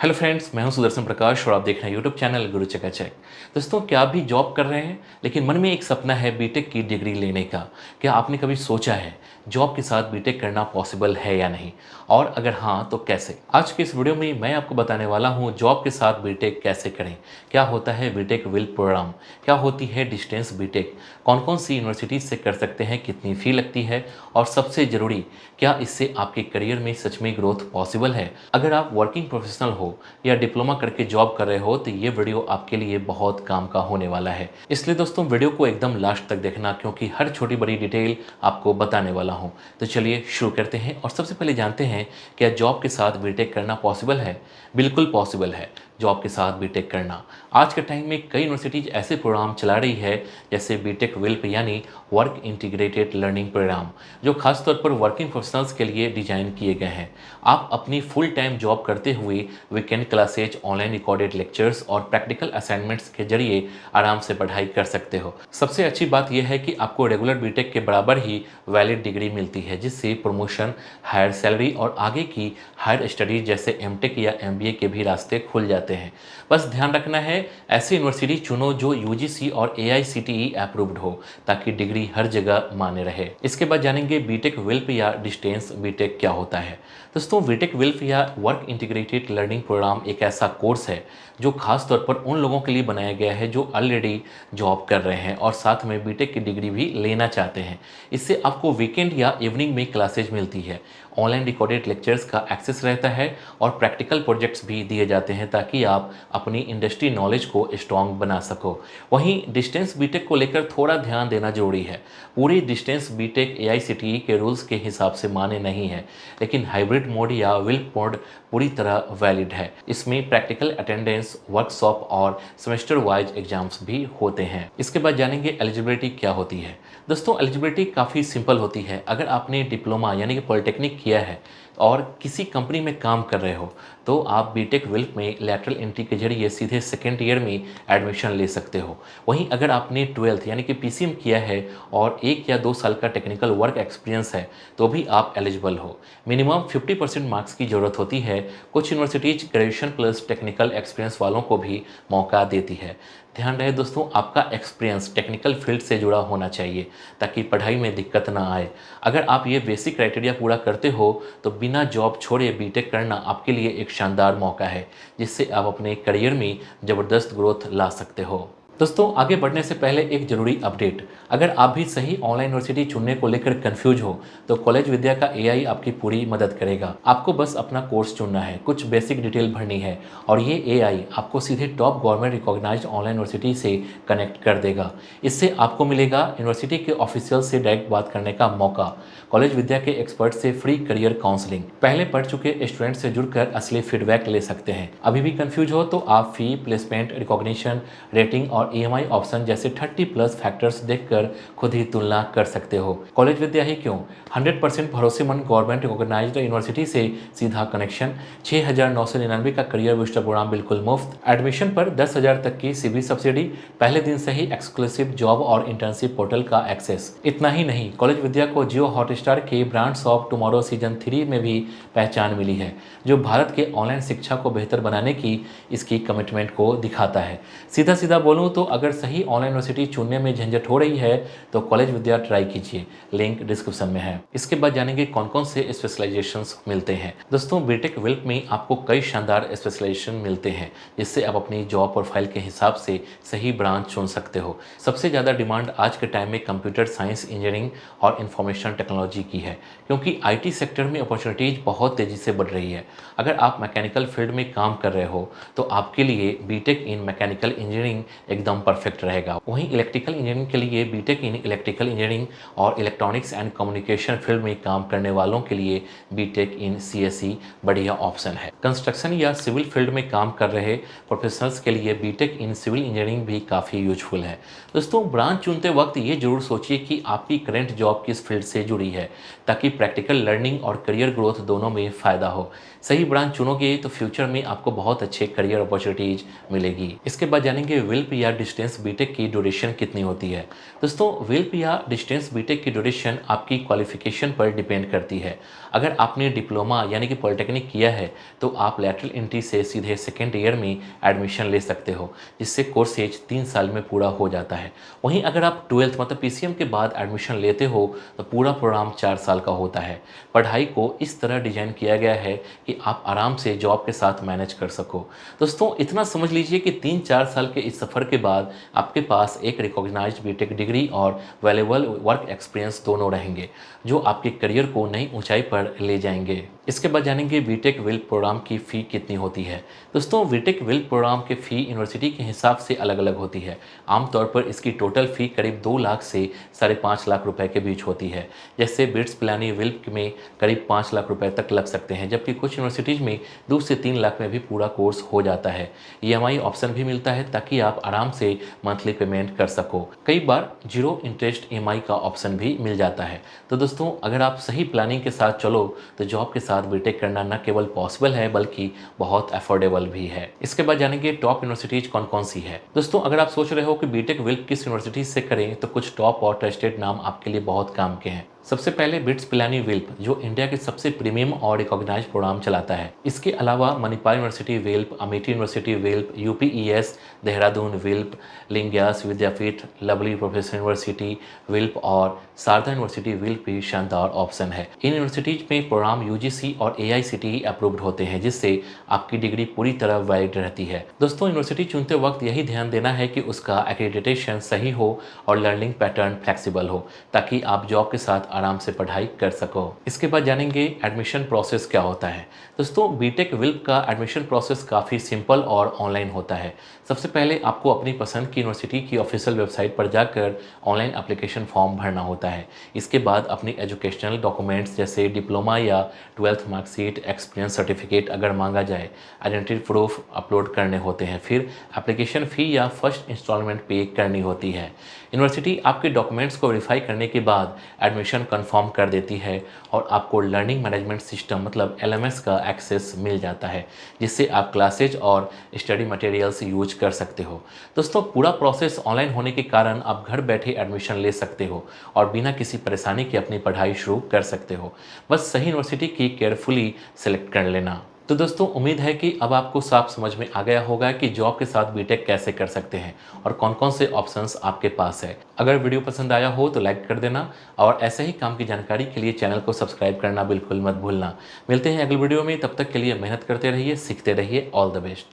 Hello friends, मैं हूं सुदर्शन प्रकाश और आप देख रहे हैं यूट्यूब चैनल गुरु चकाचक। दोस्तों, क्या आप भी जॉब कर रहे हैं लेकिन मन में एक सपना है बीटेक की डिग्री लेने का? क्या आपने कभी सोचा है जॉब के साथ बीटेक करना पॉसिबल है या नहीं, और अगर हाँ तो कैसे? आज के इस वीडियो में मैं आपको बताने वाला हूं जॉब के साथ बीटेक कैसे करें, क्या होता है बीटेक विल प्रोग्राम, क्या होती है डिस्टेंस बीटेक, कौन कौन सी यूनिवर्सिटीज से कर सकते हैं, कितनी फ़ी लगती है, और सबसे ज़रूरी, क्या इससे आपके करियर में सच में ग्रोथ पॉसिबल है? अगर आप वर्किंग प्रोफेशनल हो या डिप्लोमा करके जॉब कर रहे हो तो ये वीडियो आपके लिए बहुत काम का होने वाला है। इसलिए दोस्तों, वीडियो को एकदम लास्ट तक देखना, क्योंकि हर छोटी बड़ी डिटेल आपको बताने वाला हूँ। तो चलिए शुरू करते हैं और सबसे पहले जानते हैं, क्या जॉब के साथ बीटेक करना पॉसिबल है? बिल्कुल पॉसिबल है जॉब के साथ बीटेक करना। आज के टाइम में कई यूनिवर्सिटीज ऐसे प्रोग्राम चला रही है, जैसे बीटेक विल्प यानी वर्क इंटीग्रेटेड लर्निंग प्रोग्राम, जो खासतौर पर वर्किंग प्रोफेशनल्स के लिए डिजाइन किए गए हैं। आप अपनी फुल टाइम जॉब करते हुए weekend classes, online recorded lectures और प्रैक्टिकल असाइनमेंट्स के जरिए आराम से पढ़ाई कर सकते हो। सबसे अच्छी बात यह है कि आपको रेगुलर बीटेक के बराबर ही वैलिड डिग्री मिलती है, जिससे प्रमोशन, हायर सैलरी और आगे की हायर स्टडीज जैसे एमटेक या एमबीए के भी रास्ते खुल जाते हैं। बस ध्यान रखना है, ऐसी यूनिवर्सिटी चुनो जो यूजीसी और एआईसीटीई अप्रूव्ड हो, ताकि डिग्री हर जगह मान्य रहे। इसके बाद जानेंगे बीटेक विल्प या डिस्टेंस बीटेक क्या होता है। दोस्तों, बीटेक विल्प या वर्क इंटीग्रेटेड लर्निंग प्रोग्राम एक ऐसा कोर्स है जो खास तौर पर उन लोगों के लिए बनाया गया है जो ऑलरेडी जॉब कर रहे हैं और साथ में बीटेक की डिग्री भी लेना चाहते हैं। इससे आपको वीकेंड या इवनिंग में क्लासेज मिलती है, ऑनलाइन रिकॉर्डेड लेक्चर्स का एक्सेस रहता है और प्रैक्टिकल प्रोजेक्ट्स भी दिए जाते हैं, ताकि आप अपनी इंडस्ट्री नॉलेज को स्ट्रॉन्ग बना सको। वहीं डिस्टेंस बीटेक को लेकर थोड़ा ध्यान देना जरूरी है। पूरी डिस्टेंस बीटेक एआईसीटीई के रूल्स के हिसाब से मान्य नहीं है, लेकिन हाइब्रिड मोड या विल्प मोड पूरी तरह वैलिड है। इसमें प्रैक्टिकल अटेंडेंस, वर्कशॉप और सेमेस्टर वाइज एग्जाम्स भी होते हैं। इसके बाद जानेंगे एलिजिबिलिटी क्या होती है। दोस्तों, एलिजिबिलिटी काफ़ी सिंपल होती है। अगर आपने डिप्लोमा यानी कि पॉलिटेक्निक किया है और किसी कंपनी में काम कर रहे हो, तो आप बीटेक विल्प में लैटरल एंट्री के जरिए सीधे सेकेंड ईयर में एडमिशन ले सकते हो। वहीं अगर आपने ट्वेल्थ यानी कि पीसीएम किया है और 1 या 2 साल का टेक्निकल वर्क एक्सपीरियंस है, तो भी आप एलिजिबल हो। मिनिमम 50% मार्क्स की ज़रूरत होती है। कुछ universities graduation plus technical experience वालों को भी मौका देती है। ध्यान रहे दोस्तों, आपका एक्सपीरियंस टेक्निकल फील्ड से जुड़ा होना चाहिए, ताकि पढ़ाई में दिक्कत ना आए। अगर आप ये बेसिक क्राइटेरिया पूरा करते हो तो बिना जॉब छोड़े बीटेक करना आपके लिए एक शानदार मौका है, जिससे आप अपने करियर में ज़बरदस्त ग्रोथ ला सकते हो। दोस्तों, आगे बढ़ने से पहले एक ज़रूरी अपडेट। अगर आप भी सही ऑनलाइन यूनिवर्सिटी चुनने को लेकर कंफ्यूज हो, तो कॉलेज विद्या का एआई आपकी पूरी मदद करेगा। आपको बस अपना कोर्स चुनना है, कुछ बेसिक डिटेल भरनी है, और ये एआई आपको सीधे top government recognised online university से कनेक्ट कर देगा। इससे आपको मिलेगा यूनिवर्सिटी के ऑफिशियल से डायरेक्ट बात करने का मौका, कॉलेज विद्या के एक्सपर्ट से फ्री करियर काउंसलिंग, पहले पढ़ चुके स्टूडेंट से जुड़कर असली फीडबैक ले सकते हैं। अभी भी कंफ्यूज हो तो आप फी, प्लेसमेंट, रिकॉग्निशन, रेटिंग और ईएमआई ऑप्शन जैसे 30+ फैक्टर्स देखकर खुद ही तुलना कर सकते हो। कॉलेज विद्या ही क्यों, 100% भरोसेमंद गवर्नमेंट रिकॉग्नाइज्ड यूनिवर्सिटी से सीधा कनेक्शन, 6,999 का करियर बूस्टर प्रोग्राम बिल्कुल मुफ्त, एडमिशन पर 10,000 तक की सीबी सब्सिडी, पहले दिन से ही एक्सक्लूसिव जॉब और इंटर्नशिप पोर्टल का एक्सेस। इतना ही नहीं, कॉलेज विद्या को जियो हॉटस्टार के ब्रांड्स ऑफ टुमारो सीजन 3 में भी पहचान मिली है, जो भारत के ऑनलाइन शिक्षा को बेहतर बनाने की इसकी कमिटमेंट को दिखाता है। सीधा सीधा बोलूँ तो अगर सही ऑनलाइन यूनिवर्सिटी चुनने में झंझट हो रही है तो कॉलेज विद्या ट्राई कीजिए, लिंक डिस्क्रिप्शन में है। इसके बाद जानेंगे कौन कौन से स्पेशलाइजेशंस मिलते हैं। दोस्तों, बीटेक विल्प में आपको कई शानदार स्पेशलाइजेशन मिलते हैं, जिससे आप अपनी जॉब प्रोफाइल के हिसाब से सही ब्रांच चुन सकते हो। सबसे ज़्यादा डिमांड आज के टाइम में कंप्यूटर साइंस, इंजीनियरिंग और इंफॉर्मेशन टेक्नोलॉजी की है, क्योंकि आईटी सेक्टर में अपॉर्चुनिटीज बहुत तेज़ी से बढ़ रही है। अगर आप मैकेनिकल फील्ड में काम कर रहे हो तो आपके लिए बीटेक इन मैकेनिकल इंजीनियरिंग एकदम परफेक्ट रहेगा। वहीं इलेक्ट्रिकल इंजीनियरिंग के लिए बीटेक इन इलेक्ट्रिकल इंजीनियरिंग और इलेक्ट्रॉनिक्स एंड कम्युनिकेशन फील्ड में काम करने वालों के लिए बीटेक इन सीएसई बढ़िया ऑप्शन है। कंस्ट्रक्शन या सिविल फील्ड में काम कर रहे प्रोफेशनल्स के लिए बीटेक इन सिविल इंजीनियरिंग भी काफ़ी यूजफुल है। दोस्तों, ब्रांच चुनते वक्त ये जरूर सोचिए कि आपकी करंट जॉब किस फील्ड से जुड़ी है, ताकि प्रैक्टिकल लर्निंग और करियर ग्रोथ दोनों में फ़ायदा हो। सही ब्रांच चुनोगे तो फ्यूचर में आपको बहुत अच्छे करियर अपॉर्चुनिटीज मिलेगी। इसके बाद जानेंगे विल्प या या डिस्टेंस बीटेक की ड्यूरेशन कितनी होती है? दोस्तों, विल्प या डिस्टेंस बीटेक की ड्यूरेशन आपकी क्वालिफिकेशन पर डिपेंड करती है। अगर आपने डिप्लोमा यानी कि पॉलिटेक्निक किया है, तो आप लैटरल एंट्री से सीधे सेकेंड ईयर में एडमिशन ले सकते हो, जिससे कोर्स एज 3 साल में पूरा हो जाता है। वहीं अगर आप 12th मतलब पीसीएम के बाद एडमिशन लेते हो, तो पूरा प्रोग्राम 4 साल का होता है। पढ़ाई को इस तरह डिजाइन किया गया है कि आप आराम से जॉब के साथ मैनेज कर सको। दोस्तों, इतना समझ लीजिए कि 3-4 साल के इस सफ़र के बाद आपके पास एक रिकॉग्नाइज्ड बीटेक डिग्री और वैल्यूएबल वर्क एक्सपीरियंस दोनों रहेंगे, जो आपके करियर को नई ऊंचाई पर ले जाएंगे। इसके बाद जानेंगे बीटेक विल्प प्रोग्राम की फ़ी कितनी होती है। दोस्तों, बीटेक विल्प प्रोग्राम की फ़ी यूनिवर्सिटी के हिसाब से अलग अलग होती है। आमतौर पर इसकी टोटल फ़ी करीब 2 लाख से 5.5 लाख रुपए के बीच होती है। जैसे बिट्स पिलानी विल्प में करीब 5 लाख रुपए तक लग सकते हैं, जबकि कुछ यूनिवर्सिटीज़ में 2 से 3 लाख में भी पूरा कोर्स हो जाता है। ईएमआई ऑप्शन भी मिलता है ताकि आप आराम से मंथली पेमेंट कर सको। कई बार जीरो इंटरेस्ट ईएमआई का ऑप्शन भी मिल जाता है। तो दोस्तों, अगर आप सही प्लानिंग के साथ चलो तो जॉब के साथ बीटेक करना न केवल पॉसिबल है बल्कि बहुत अफोर्डेबल भी है। इसके बाद जानेंगे टॉप यूनिवर्सिटीज कौन कौन सी है। दोस्तों, अगर आप सोच रहे हो कि बीटेक विल्प किस यूनिवर्सिटी से करें, तो कुछ टॉप और ट्रस्टेड नाम आपके लिए बहुत काम के हैं। सबसे पहले बिट्स पिलानी विल्प, जो इंडिया के सबसे प्रीमियम और रिकॉग्नाइज प्रोग्राम चलाता है। इसके अलावा Manipal university WILP, Amity university WILP, UPES, Dehradun WILP, Lingayas Vidyapeeth, lovely professor university WILP और शारदा यूनिवर्सिटी विल्प भी शानदार ऑप्शन है। इन यूनिवर्सिटीज में प्रोग्राम यूजीसी और एआईसीटीई अप्रूव्ड होते हैं, जिससे आपकी डिग्री पूरी तरह वैलिड रहती है। दोस्तों, यूनिवर्सिटी चुनते वक्त यही ध्यान देना है कि उसका एक्रेडिटेशन सही हो और लर्निंग पैटर्न फ्लेक्सिबल हो, ताकि आप जॉब के साथ आराम से पढ़ाई कर सको। इसके बाद जानेंगे एडमिशन प्रोसेस क्या होता है। दोस्तों, बीटेक विल्प का एडमिशन प्रोसेस काफ़ी सिंपल और ऑनलाइन होता है। सबसे पहले आपको अपनी पसंद की यूनिवर्सिटी की ऑफिशियल वेबसाइट पर जाकर ऑनलाइन एप्लीकेशन फॉर्म भरना होता है। इसके बाद अपनी एजुकेशनल डॉक्यूमेंट्स जैसे डिप्लोमा या 12th मार्कशीट, एक्सपीरियंस सर्टिफिकेट अगर मांगा जाए, आइडेंटिटी प्रूफ अपलोड करने होते हैं। फिर एप्लीकेशन फ़ी या फर्स्ट इंस्टॉलमेंट पे करनी होती है। यूनिवर्सिटी आपके डॉक्यूमेंट्स को वेरीफाई करने के बाद एडमिशन कंफर्म कर देती है और आपको लर्निंग मैनेजमेंट सिस्टम मतलब एलएमएस का एक्सेस मिल जाता है, जिससे आप क्लासेज और स्टडी मटेरियल्स यूज कर सकते हो। दोस्तों, पूरा प्रोसेस ऑनलाइन होने के कारण आप घर बैठे एडमिशन ले सकते हो और बिना किसी परेशानी के अपनी पढ़ाई शुरू कर सकते हो। बस सही यूनिवर्सिटी की केयरफुली सेलेक्ट कर लेना। तो दोस्तों, उम्मीद है कि अब आपको साफ समझ में आ गया होगा कि जॉब के साथ बीटेक कैसे कर सकते हैं और कौन कौन से ऑप्शंस आपके पास है। अगर वीडियो पसंद आया हो तो लाइक कर देना और ऐसे ही काम की जानकारी के लिए चैनल को सब्सक्राइब करना बिल्कुल मत भूलना। मिलते हैं अगले वीडियो में, तब तक के लिए मेहनत करते रहिए, सीखते रहिए। All the best.